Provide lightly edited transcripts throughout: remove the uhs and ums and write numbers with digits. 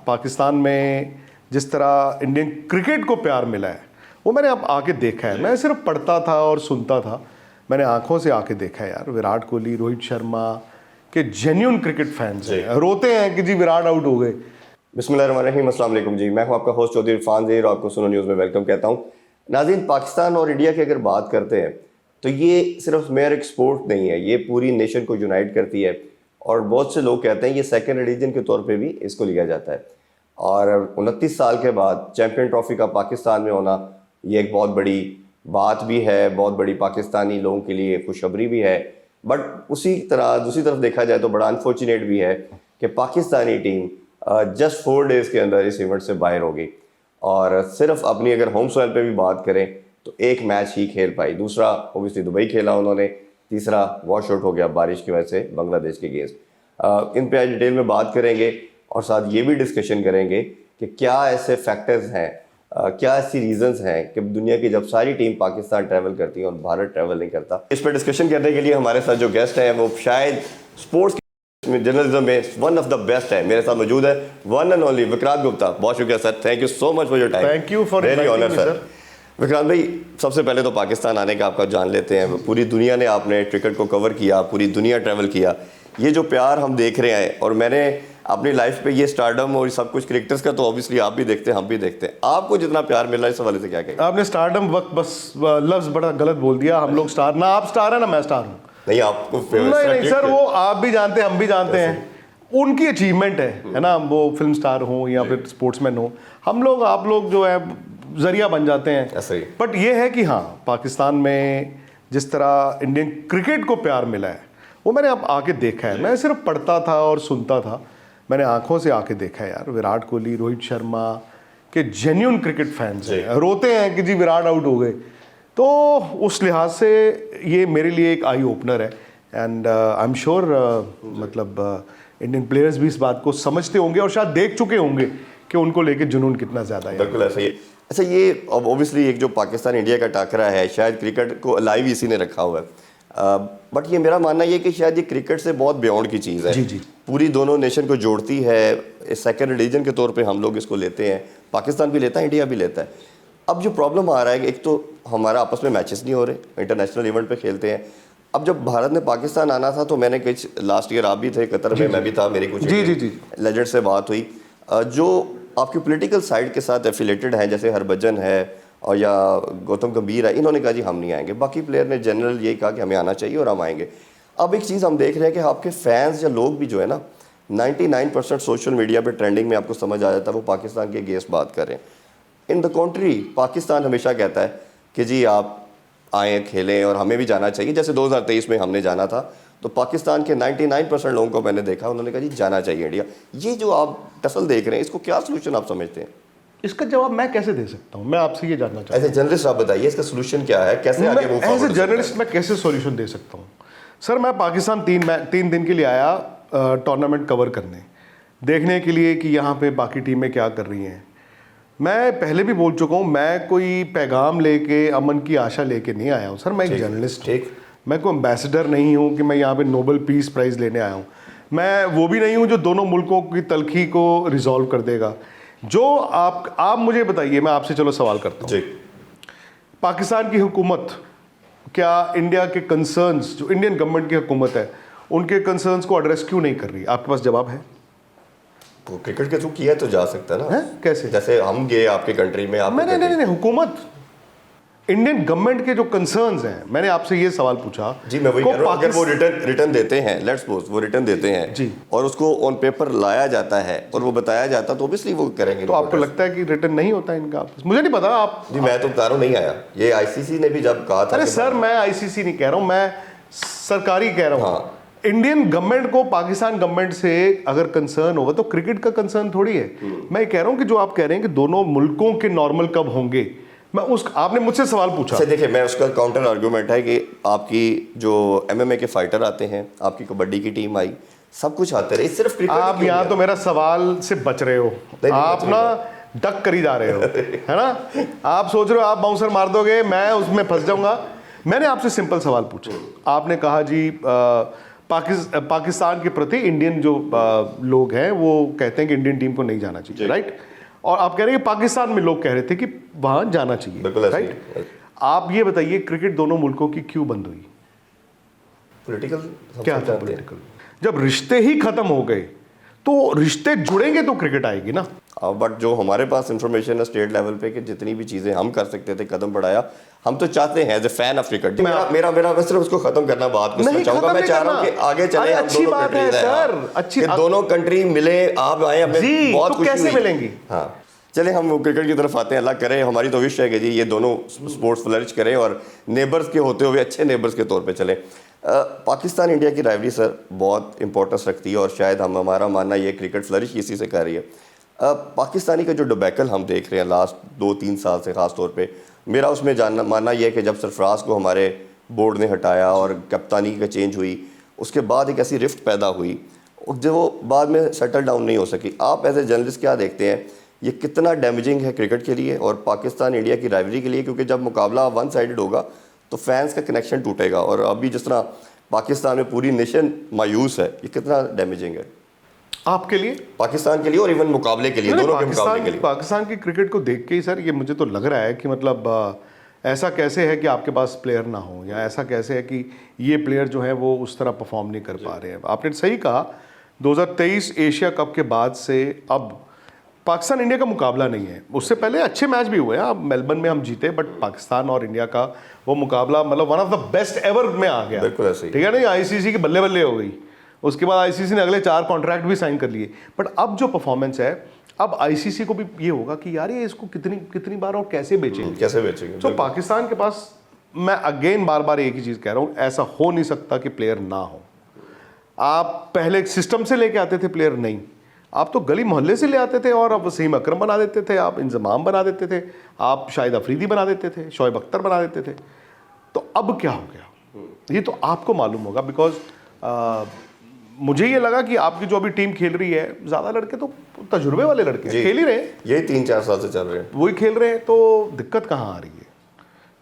पाकिस्तान में जिस तरह इंडियन क्रिकेट को प्यार मिला है वो मैंने अब आके देखा है। मैं सिर्फ पढ़ता था और सुनता था, मैंने आंखों से आके देखा है यार। विराट कोहली, रोहित शर्मा के जेन्युइन क्रिकेट फैंस हैं, रोते हैं कि जी विराट आउट हो गए। बिस्मिल्लाहिर्रहमानिर्रहीम, अस्सलाम वालेकुम जी। मैं हूं आपका होस्ट चौधरी इरफान ज़हीर और आपको सुनो न्यूज़ में वेलकम कहता हूं। नाज़रीन, पाकिस्तान और इंडिया की अगर बात करते हैं तो ये सिर्फ मेयर एक स्पोर्ट नहीं है, ये पूरी नेशन को यूनाइट करती है। और बहुत से लोग कहते हैं ये सेकेंड रिलीजन के तौर पे भी इसको लिया जाता है। और 29 साल के बाद चैम्पियन ट्रॉफी का पाकिस्तान में होना ये एक बहुत बड़ी बात भी है, बहुत बड़ी पाकिस्तानी लोगों के लिए खुशखबरी भी है। बट उसी तरह दूसरी तरफ देखा जाए तो बड़ा अनफॉर्चुनेट भी है कि पाकिस्तानी टीम जस्ट 4 डेज़ के अंदर इस इवेंट से बाहर हो गई। और सिर्फ अपनी अगर होम सॉइल पे भी बात करें तो एक मैच ही खेल पाई, दूसरा ओबियसली दुबई खेला उन्होंने, तीसरा वॉश आउट हो गया बारिश की वजह से बांग्लादेश के अगेंस्ट। इन पे आज डिटेल में बात करेंगे और साथ ये भी डिस्कशन करेंगे कि क्या ऐसे फैक्टर्स हैं, क्या ऐसी रीजंस हैं कि दुनिया की जब सारी टीम पाकिस्तान ट्रैवल करती है और भारत ट्रैवल नहीं करता। इस पर डिस्कशन करने के लिए हमारे साथ जो गेस्ट हैं वो शायद स्पोर्ट्स जर्नलिज्म में वन ऑफ द बेस्ट है। मेरे साथ मौजूद है one and only Vikrant Gupta. बहुत शुक्रिया sir, thank you so much for your time. Thank you for very honour sir. Vikrant भाई, सबसे पहले तो पाकिस्तान आने का आपका जान लेते हैं। पूरी दुनिया ने आपने क्रिकेट को कवर किया, पूरी दुनिया ट्रैवल किया, ये जो प्यार हम देख रहे हैं और मैंने अपनी लाइफ पे ये स्टारडम और सब कुछ क्रिकेटर्स का तो ऑब्वियसली आप भी देखते हैं, हम भी देखते हैं, आपको जितना प्यार मिल रहा है इस हवाले से क्या कहेंगे? आपने स्टारडम वक्त बस लफ्ज बड़ा गलत बोल दिया। हम लोग स्टार ना, आप स्टार है ना मैं स्टार हूँ। नहीं, आपको नहीं सर, वो आप भी जानते हैं, हम भी जानते हैं, उनकी अचीवमेंट है ना। वो फिल्म स्टार हो या फिर स्पोर्ट्समैन हो, हम लोग आप लोग जो है जरिया बन जाते हैं। बट ये है कि हाँ, पाकिस्तान में जिस तरह इंडियन क्रिकेट को प्यार मिला है वो मैंने अब आके देखा है। मैं सिर्फ पढ़ता था और सुनता था, मैंने आंखों से आके देखा है यार। विराट कोहली, रोहित शर्मा के जेन्युइन क्रिकेट फैंस हैं, रोते हैं कि जी विराट आउट हो गए। तो उस लिहाज से ये मेरे लिए एक आई ओपनर है। एंड आई एम श्योर मतलब इंडियन प्लेयर्स भी इस बात को समझते होंगे और शायद देख चुके होंगे कि उनको लेके जुनून कितना ज़्यादा है। बिल्कुल ऐसा ही है। अच्छा, ये ऑब्वियसली एक जो पाकिस्तान इंडिया का टाकरा है, शायद क्रिकेट को अलाइव इसी ने रखा हुआ है। बट ये मेरा मानना ये कि शायद ये क्रिकेट से बहुत बियॉन्ड की चीज़ है। जी जी, पूरी दोनों नेशन को जोड़ती है। सेकेंड रिलीजन के तौर पे हम लोग इसको लेते हैं, पाकिस्तान भी लेता है, इंडिया भी लेता है। अब जो प्रॉब्लम आ रहा है, एक तो हमारा आपस में मैचेस नहीं हो रहे, इंटरनेशनल इवेंट पे खेलते हैं। अब जब भारत ने पाकिस्तान आना था तो मैंने कुछ लास्ट ईयर आप भी थे कतर में, मैं भी था, मेरी कुछ लेजेंड से बात हुई जो आपकी पॉलिटिकल साइड के साथ एफिलेटेड हैं, जैसे हरभजन है और या गौतम गंभीर है। इन्होंने कहा जी हम नहीं आएंगे, बाकी प्लेयर ने जनरल यही कहा कि हमें आना चाहिए और हम आएंगे। अब एक चीज़ हम देख रहे हैं कि आपके फैंस या लोग भी जो है ना 99% सोशल मीडिया पे ट्रेंडिंग में आपको समझ आ जाता है वो पाकिस्तान के अगेंस्ट बात कर रहे हैं। इन द कंट्री पाकिस्तान हमेशा कहता है कि जी आप आएँ खेलें और हमें भी जाना चाहिए। जैसे 2023 में हमने जाना था तो पाकिस्तान के 99% लोगों को मैंने देखा, उन्होंने कहा जी जाना चाहिए इंडिया। ये जो आप टसल देख रहे हैं, इसको क्या सोल्यूशन आप समझते हैं? इसका जवाब मैं कैसे दे सकता हूँ, मैं आपसे ये जानना चाहता हूँ। एज ए जर्नलिस्ट आप बताइए इसका सोल्यूशन क्या है, कैसे आगे move forward? As a journalist मैं कैसे सोल्यूशन दे सकता हूँ? सर, मैं पाकिस्तान 3 दिन के लिए आया टूर्नामेंट कवर करने, देखने के लिए कि यहाँ पे बाकी टीमें क्या कर रही हैं। मैं पहले भी बोल चुका हूँ, मैं कोई पैगाम लेके, अमन की आशा लेके नहीं आया हूँ सर। मैं एक जर्नलिस्ट हूँ, मैं कोई एम्बेसडर नहीं हूँ कि मैं यहाँ पे नोबेल पीस प्राइज़ लेने आया हूँ। मैं वो भी नहीं हूँ जो दोनों मुल्कों की तलखी को रिजॉल्व कर देगा। जो आप मुझे बताइए, मैं आपसे चलो सवाल करता हूँ, पाकिस्तान की हुकूमत क्या इंडिया के कंसर्न्स, जो इंडियन गवर्नमेंट की हुकूमत है, उनके कंसर्न्स को एड्रेस क्यों नहीं कर रही? आपके पास जवाब है? तो क्रिकेट के थ्रू किया तो जा सकता है ना है? कैसे? जैसे हम गए आपके कंट्री में, आप नहीं, हुकूमत, इंडियन गवर्नमेंट के जो कंसर्न्स हैं, मैंने आपसे ये सवाल पूछा। जी, मैं वही कह रहा हूं, अगर वो रिटर्न देते हैं, लेट्स सपोज वो रिटर्न देते हैं जी, और उसको ऑन पेपर लाया जाता है और वो बताया जाता है तो ऑब्वियसली वो करेंगे। तो आपको लगता है कि रिटर्न नहीं होता इनका? मुझे नहीं पता। आप जी, मैं तो बता रहा हूं नहीं आया, ये आईसीसी ने भी जब कहा था। अरे सर, मैं आईसीसी नहीं कह रहा हूं, मैं सरकारी कह रहा हूं। इंडियन गवर्नमेंट को पाकिस्तान गवर्नमेंट से अगर कंसर्न होगा तो क्रिकेट का कंसर्न थोड़ी है। मैं कह रहा हूं कि जो आप कह रहे हैं कि दोनों मुल्कों के नॉर्मल कब होंगे, मैं आपने मुझसे सवाल पूछा। देखिए, मैं उसका काउंटर आर्गूमेंट है कि आपकी जो एमएमए के फाइटर आते हैं, आपकी कबड्डी की टीम आई, सब कुछ आते रहे, सिर्फ क्रिकेट। आप यहाँ तो मेरा सवाल से बच रहे हो, आप ना डक करी जा रहे हो, है ना। आप सोच रहे हो आप बाउंसर मार दोगे, मैं उसमें फंस जाऊंगा। मैंने आपसे सिंपल सवाल पूछा, आपने कहा जी पाकिस्तान के प्रति इंडियन जो लोग हैं वो कहते हैं कि इंडियन टीम को नहीं जाना चाहिए, राइट? और आप कह रहे हैं कि पाकिस्तान में लोग कह रहे थे कि वहां जाना चाहिए, राइट? आप ये बताइए क्रिकेट दोनों मुल्कों की क्यों बंद हुई? पॉलिटिकल क्या था पॉलिटिकल? जब रिश्ते ही खत्म हो गए तो रिश्ते जुड़ेंगे तो क्रिकेट आएगी ना। बट जो हमारे पास इंफॉर्मेशन है स्टेट लेवल पे कि जितनी भी चीजें हम कर सकते थे कदम बढ़ाया, हम तो चाहते हैं as a fan of cricket. मेरा मैं सिर्फ उसको खत्म करना बात को चाहूंगा। मैं चाह रहा हूँ कि आगे चले, हम अच्छी दोनों बात है सर, अच्छी दोनों कंट्री मिले, आप आए, हमें बहुत खुशी कैसे मिलेंगी? हाँ चले हम क्रिकेट की तरफ आते हैं। अल्लाह करे, हमारी तो विश है कि जी ये दोनों स्पोर्ट्स फ्लरिश करें और नेबर्स के होते हुए अच्छे नेबर्स के तौर पे चले। पाकिस्तान इंडिया की राइवलरी सर बहुत इंपॉर्टेंस रखती है और शायद हमारा मानना ये क्रिकेट फ्लरिश इसी से कर रही है। पाकिस्तानी का जो डिबैकल हम देख रहे हैं लास्ट 2-3 साल से ख़ास तौर पे, मेरा उसमें मानना यह है कि जब सरफराज को हमारे बोर्ड ने हटाया और कप्तानी का चेंज हुई, उसके बाद एक ऐसी रिफ्ट पैदा हुई जो वो बाद में सेटल डाउन नहीं हो सकी। आप एज ए जर्नलिस्ट क्या देखते हैं, ये कितना डैमेजिंग है क्रिकेट के लिए और पाकिस्तान इंडिया की राइवलरी के लिए? क्योंकि जब मुकाबला वन साइडेड होगा तो फैंस का कनेक्शन टूटेगा और अभी जिस तरह पाकिस्तान में पूरी नेशन मायूस है, ये कितना डैमेजिंग है आपके लिए, पाकिस्तान के लिए और इवन मुकाबले के लिए, दोनों के मुकाबले के लिए? पाकिस्तान की क्रिकेट को देख के ही सर ये मुझे तो लग रहा है कि मतलब ऐसा कैसे है कि आपके पास प्लेयर ना हो, या ऐसा कैसे है कि ये प्लेयर जो है वो उस तरह परफॉर्म नहीं कर पा रहे हैं। आपने सही कहा, 2023 एशिया कप के बाद से अब पाकिस्तान इंडिया का मुकाबला नहीं है। उससे पहले अच्छे मैच भी हुए हैं, अब मेलबर्न में हम जीते, बट पाकिस्तान और इंडिया का वो मुकाबला मतलब one of the best ever में आ गया। बिल्कुल ऐसे ही, ठीक है ना? आईसीसी की बल्ले बल्ले हो गई, उसके बाद आईसीसी ने अगले 4 कॉन्ट्रैक्ट भी साइन कर लिए। बट अब जो परफॉर्मेंस है, अब आईसीसी को भी ये होगा कि यार ये इसको कितनी बार और कैसे बेचेंगे। तो पाकिस्तान के पास, मैं अगेन बार बार एक ही चीज़ कह रहा हूँ, ऐसा हो नहीं सकता कि प्लेयर ना हो। आप पहले सिस्टम से लेके आते थे प्लेयर, नहीं, आप तो गली मोहल्ले से ले आते थे और आप वसीम अकरम बना देते थे, आप इंजमाम बना देते थे, आप शाहिद अफरीदी बना देते थे, शोएब अख्तर बना देते थे। तो अब क्या हो गया ये तो आपको मालूम होगा, बिकॉज मुझे ये लगा कि आपकी जो अभी टीम खेल रही है, ज़्यादा लड़के तो तजुर्बे वाले लड़के खेल ही रहे हैं, ये 3-4 साल से चल रहे हैं, वही खेल रहे हैं। तो दिक्कत कहाँ आ रही है?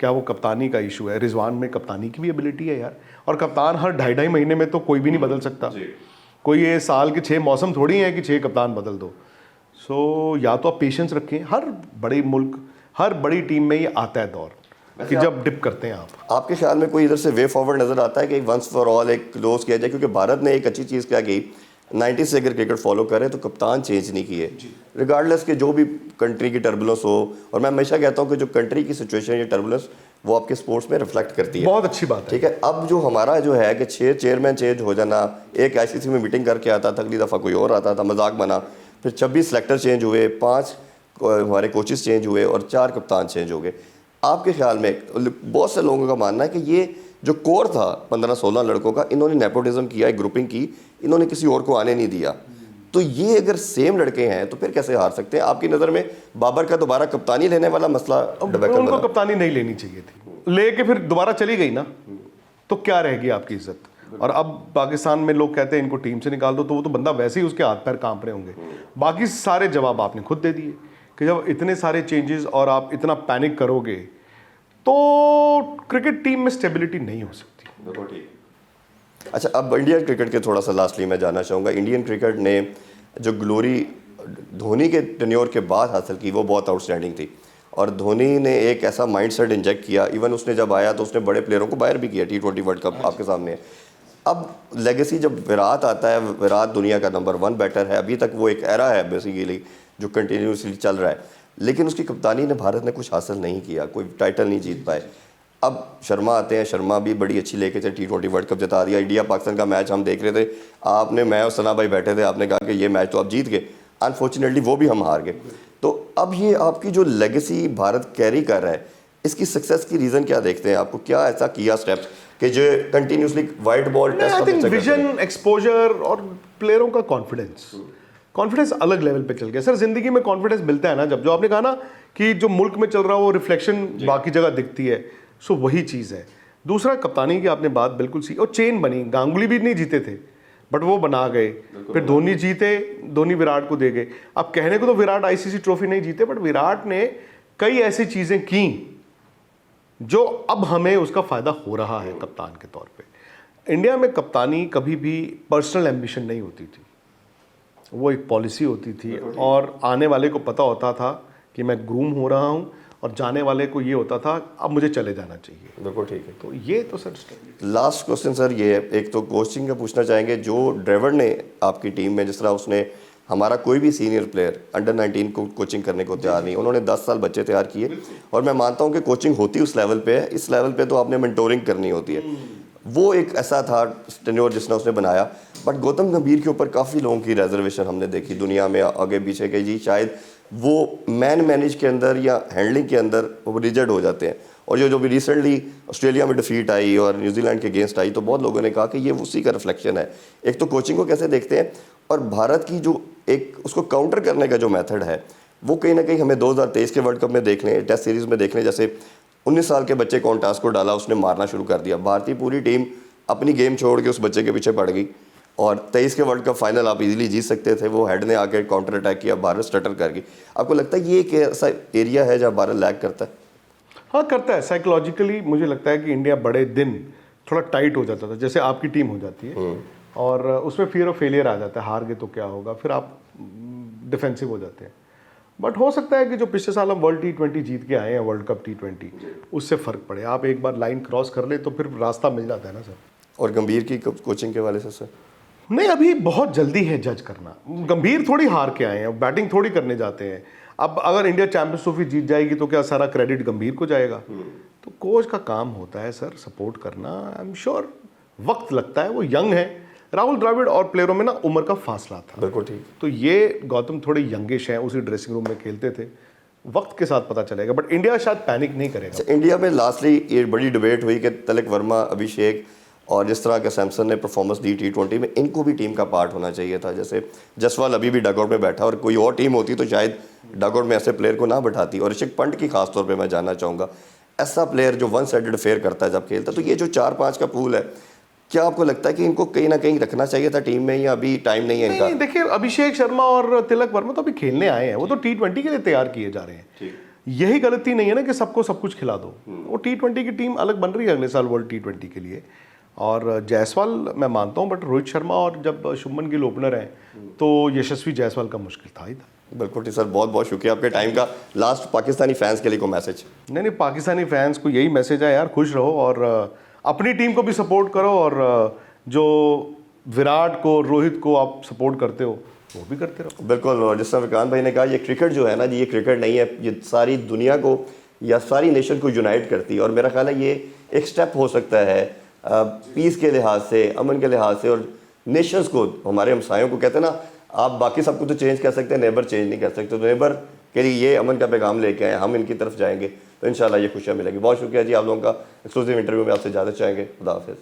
क्या वो कप्तानी का इशू है? रिजवान में कप्तानी की भी एबिलिटी है यार, और कप्तान हर 2.5 महीने में तो कोई भी नहीं बदल सकता। कोई ये साल के 6 मौसम थोड़ी है कि 6 कप्तान बदल दो। सो या तो आप पेशेंस रखें, हर बड़े मुल्क, हर बड़ी टीम में ये आता है दौर कि जब डिप करते हैं आप। आपके ख्याल में कोई इधर से वे फॉरवर्ड नजर आता है कि वंस फॉर ऑल एक क्लोज किया जाए? क्योंकि भारत ने एक अच्छी चीज़ क्या की, 90 से अगर क्रिकेट फॉलो करें तो कप्तान चेंज नहीं किए, रिगार्डलेस के जो भी कंट्री की टर्बुलेंस हो। और मैं हमेशा कहता हूँ कि जो कंट्री की सिचुएशन या टर्बुलेंस वो आपके स्पोर्ट्स में रिफ्लेक्ट करती है। बहुत अच्छी बात है। ठीक है, अब जो हमारा जो है कि 6 चेयरमैन चेंज हो जाना, एक आईसीसी में मीटिंग करके आता था, अगली दफ़ा कोई और आता था, मजाक बना, फिर 26 सेलेक्टर चेंज हुए, 5 हमारे कोचेस चेंज हुए और 4 कप्तान चेंज हो गए। आपके ख्याल में, बहुत से लोगों का मानना है कि ये जो कोर था 15-16 लड़कों का, इन्होंने नेपोटिज्म किया, एक ग्रुपिंग की, इन्होंने किसी और को आने नहीं दिया। तो ये अगर सेम लड़के हैं तो फिर कैसे हार सकते हैं? आपकी नज़र में बाबर का दोबारा कप्तानी लेने वाला मसला उनको कप्तानी नहीं लेनी चाहिए थी, लेके फिर दोबारा चली गई ना, तो क्या रहेगी आपकी इज्जत? और अब पाकिस्तान में लोग कहते हैं इनको टीम से निकाल दो, तो वो तो बंदा वैसे ही उसके हाथ पैर कांप रहे होंगे। बाकी सारे जवाब आपने खुद दे दिए कि जब इतने सारे चेंजेस और आप इतना पैनिक करोगे तो क्रिकेट टीम में स्टेबिलिटी नहीं हो सकती। अच्छा, अब इंडियन क्रिकेट के थोड़ा सा लास्टली मैं जानना चाहूँगा, इंडियन क्रिकेट ने जो ग्लोरी धोनी के टेन्योर के बाद हासिल की वो बहुत आउटस्टैंडिंग थी, और धोनी ने एक ऐसा माइंडसेट इंजेक्ट किया। इवन उसने जब आया तो उसने बड़े प्लेयरों को बाहर भी किया। T20 वर्ल्ड कप आपके सामने है। अब लेगेसी जब विराट आता है, विराट दुनिया का नंबर 1 बैटर है, अभी तक वो एक एरा है बेसिकली जो कंटिन्यूसली चल रहा है, लेकिन उसकी कप्तानी ने भारत ने कुछ हासिल नहीं किया, कोई टाइटल नहीं जीत पाए। अब शर्मा आते हैं, शर्मा भी बड़ी अच्छी लेके थे, T20 वर्ल्ड कप जिता दिया। इंडिया पाकिस्तान का मैच हम देख रहे थे, आपने, मैं और सना भाई बैठे थे, आपने कहा कि ये मैच तो आप जीत गए, अनफॉर्चुनेटली वो भी हम हार गए। तो अब ये आपकी जो लेगेसी भारत कैरी कर रहा है, इसकी सक्सेस की रीज़न क्या देखते हैं? आपको क्या ऐसा किया स्टेप्स कि जो continuously white ball test, vision, exposure और प्लेयरों का कॉन्फिडेंस अलग लेवल पे चल गया सर। जिंदगी में कॉन्फिडेंस मिलता है ना, जब जो आपने कहा ना कि जो मुल्क में चल रहा है वो रिफ्लेक्शन बाकी जगह दिखती है, सो वही चीज़ है। दूसरा, कप्तानी की आपने बात बिल्कुल सी, और चेन बनी। गांगुली भी नहीं जीते थे बट वो बना गए, फिर धोनी जीते, धोनी विराट को दे गए। अब कहने को तो विराट आईसीसी ट्रॉफी नहीं जीते, बट विराट ने कई ऐसी चीज़ें की जो अब हमें उसका फ़ायदा हो रहा है कप्तान के तौर पे। इंडिया में कप्तानी कभी भी पर्सनल एम्बिशन नहीं होती थी, वो एक पॉलिसी होती थी और आने वाले को पता होता था कि मैं ग्रूम हो रहा हूँ और जाने वाले को ये होता था अब मुझे चले जाना चाहिए। बिल्कुल ठीक है। तो ये तो सर लास्ट क्वेश्चन सर ये है, एक तो कोचिंग का पूछना चाहेंगे, जो ड्राइवर ने आपकी टीम में जिस तरह उसने हमारा कोई भी सीनियर प्लेयर अंडर 19 को कोचिंग करने को तैयार नहीं, उन्होंने 10 साल बच्चे तैयार किए और मैं मानता हूँ कि कोचिंग होती उस लेवल पे है, इस लेवल पे तो आपने मेंटोरिंग करनी होती है। वो एक ऐसा था टेन्योर जिसने उसने बनाया। बट गौतम गंभीर के ऊपर काफ़ी लोगों की रिजर्वेशन हमने देखी दुनिया में आगे पीछे के, जी शायद वो मैन मैनेज के अंदर या हैंडलिंग के अंदर वो रिजेक्ट हो जाते हैं। और जो भी रिसेंटली ऑस्ट्रेलिया में डिफीट आई और न्यूजीलैंड के अगेंस्ट आई, तो बहुत लोगों ने कहा कि ये उसी का रिफ्लेक्शन है। एक तो कोचिंग को कैसे देखते हैं और भारत की जो एक उसको काउंटर करने का जो मेथड है वो कहीं ना कहीं हमें 2023 के वर्ल्ड कप में देखने, टेस्ट सीरीज़ में देखने, जैसे 19 साल के बच्चे कॉन्टास को डाला, उसने मारना शुरू कर दिया, भारतीय पूरी टीम अपनी गेम छोड़ के उस बच्चे के पीछे पड़ गई और 23 के वर्ल्ड कप फाइनल आप इजीली जीत सकते थे, वो हेड ने आके काउंटर अटैक किया, भारत स्टटर कर गई। आपको लगता है ये एक ऐसा एरिया है जहाँ भारत लैग करता है? हाँ करता है। साइकोलॉजिकली मुझे लगता है कि इंडिया बड़े दिन थोड़ा टाइट हो जाता था, जैसे आपकी टीम हो जाती है और उसमें फियर ऑफ फेलियर आ जाता है, हार गए तो क्या होगा, फिर आप डिफेंसिव हो जाते हैं। बट हो सकता है कि जो पिछले साल हम वर्ल्ड T20 जीत के आए हैं, वर्ल्ड कप T20, उससे फ़र्क पड़े। आप एक बार लाइन क्रॉस कर ले तो फिर रास्ता मिल जाता है ना सर। और गंभीर की कोचिंग के वाले से सर? नहीं, अभी बहुत जल्दी है जज करना। गंभीर थोड़ी हार के आए हैं, बैटिंग थोड़ी करने जाते हैं। अब अगर इंडिया चैंपियंस ट्रॉफी जीत जाएगी तो क्या सारा क्रेडिट गंभीर को जाएगा? तो कोच का काम होता है सर सपोर्ट करना। आई एम श्योर वक्त लगता है, वो यंग है। राहुल द्रविड़ और प्लेयरों में ना उम्र का फासला था। बिल्कुल ठीक। तो ये गौतम थोड़े यंगिश हैं, उसी ड्रेसिंग रूम में खेलते थे, वक्त के साथ पता चलेगा। बट इंडिया शायद पैनिक नहीं करेगा। इंडिया में लास्टली ये बड़ी डिबेट हुई कि तिलक वर्मा, अभिषेक और जिस तरह के सैमसन ने परफॉर्मेंस दी T20 में, इनको भी टीम का पार्ट होना चाहिए था। जैसे जसवाल अभी भी डगआउट में बैठा, और कोई और टीम होती तो शायद डगआउट में ऐसे प्लेयर को ना बैठाती। और ऋषभ पंत की खास तौर पे मैं जानना चाहूँगा, ऐसा प्लेयर जो वन साइडेड अफेयर करता है जब खेलता है। तो ये जो 4-5 का पूल है, क्या आपको लगता है कि इनको कहीं ना कहीं रखना चाहिए था टीम में, या अभी टाइम नहीं है इनका? नहीं, देखिए अभिषेक शर्मा और तिलक वर्मा तो अभी खेलने आए हैं, वो तो T20 के लिए तैयार किए जा रहे हैं। यही गलती नहीं है ना कि सबको सब कुछ खिला दो। वो T20 की टीम अलग बन रही है अगले साल वर्ल्ड T20 के लिए। और जायसवाल मैं मानता हूँ, बट रोहित शर्मा और जब शुभमन गिल ओपनर हैं तो यशस्वी जायसवाल का मुश्किल था ही था। बिल्कुल ठीक सर, बहुत बहुत शुक्रिया आपके टाइम का। लास्ट पाकिस्तानी फैंस के लिए को मैसेज? नहीं, पाकिस्तानी फैंस को यही मैसेज है यार, खुश रहो और अपनी टीम को भी सपोर्ट करो, और जो विराट को, रोहित को आप सपोर्ट करते हो वो भी करते रहो। बिल्कुल। और जिस तरह विक्रांत भाई ने कहा, ये क्रिकेट जो है ना जी, ये क्रिकेट नहीं है, ये सारी दुनिया को या सारी नेशन को यूनाइट करती है। और मेरा ख्याल है ये एक स्टेप हो सकता है पीस के लिहाज से, अमन के लिहाज से, और नेशंस को, हमारे हमसायों को। कहते हैं ना, आप बाकी सबको तो चेंज कर सकते हैं, नेबर चेंज नहीं कर सकते। तो नेबर के लिए ये अमन का पैगाम लेके आए, हम इनकी तरफ जाएंगे तो इंशाल्लाह ये खुशियाँ मिलेंगी। बहुत शुक्रिया जी आप लोगों का। एक्सक्लूसिव इंटरव्यू में आपसे इजाज़त चाहेंगे। खुदा हाफिज़।